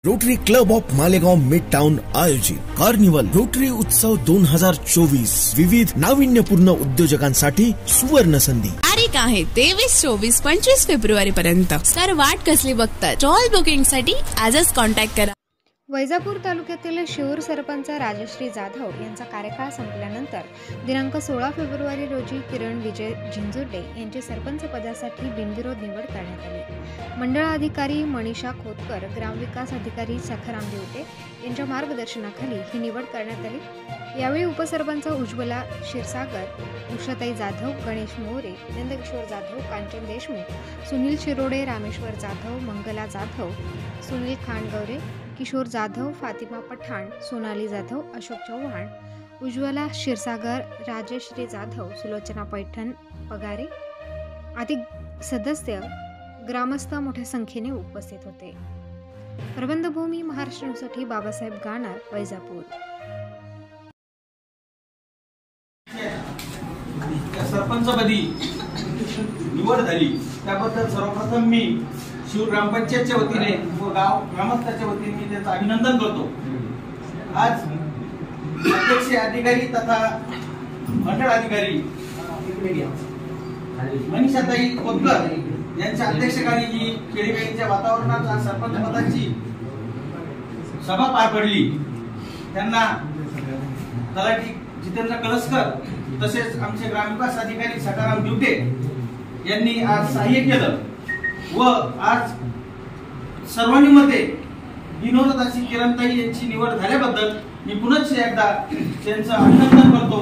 Rotary club of Malegaon mid town आयोजित carnival rotary उत्सव 2024 विविध नाविन्यपूर्ण उद्योजकांसाठी सुवर्ण संधी. तारीख आहे 23, 24, 25 फेब्रुवारी पर्यंत. तर वाट कसली बघता? स्टॉल बुकिंग साठी आजच कॉन्टॅक्ट करा. वैजापूर तालुक्यातील शिऊर सरपंच राजश्री जाधव यांचा कार्यकाळ संपल्यानंतर दिनांक 16 फेब्रुवारी रोजी किरण विजय झिंजुर्डे यांची सरपंच पदासाठी बिनविरोध निवड करण्यात आली. मंडळ अधिकारी मनीषा खोतकर, ग्रामविकास अधिकारी सखाराम दिवटे यांच्या मार्गदर्शनाखाली ही निवड करण्यात आली. यावेळी उपसरपंच उज्ज्वला क्षीरसागर, उषाताई जाधव, गणेश मोरे, नंदकिशोर जाधव, कांचन देशमुख, सुनील शिरोडे, रामेश्वर जाधव, मंगला जाधव, सुनील खांडगौरे, किशोर जाधव, फातिमा पठाण, सोनाली जाधव, अशोक चव्हाण, उज्ज्वला क्षीरसागर, राजश्री जाधव, सुलोचना पैठण पगारे आदी सदस्य ग्रामस्थ मोठ्या संख्येने उपस्थित होते. प्रबंधभूमी महाराष्ट्र न्यूजसाठी बाबासाहेब गाणार, वैजापूर. सरपंचपदी निवड झाली त्याबद्दल सर्वप्रथम मी शिऊर ग्रामपंचायतच्या वतीने व गाव ग्रामस्थांच्या वतीने मी त्याचं अभिनंदन करतो. आज अध्यक्ष अधिकारी तथा मंडळ अधिकारी मनीषाताई खोतकर यांच्या अध्यक्षतेखाली ही खेडेगाईच्या वातावरणात सरपंच पदाची सभा पार पडली. त्यांना तलाठी जितेंद्र कळसकर तसेच आमचे ग्रामविकास अधिकारी सखाराम दिवटे यांनी आज सहाय्य केलं व आज सर्वांमध्ये विनोदाची किरणताई यांची निवड झाल्याबद्दल मी पुनश्च एकदा त्यांचं अभिनंदन करतो.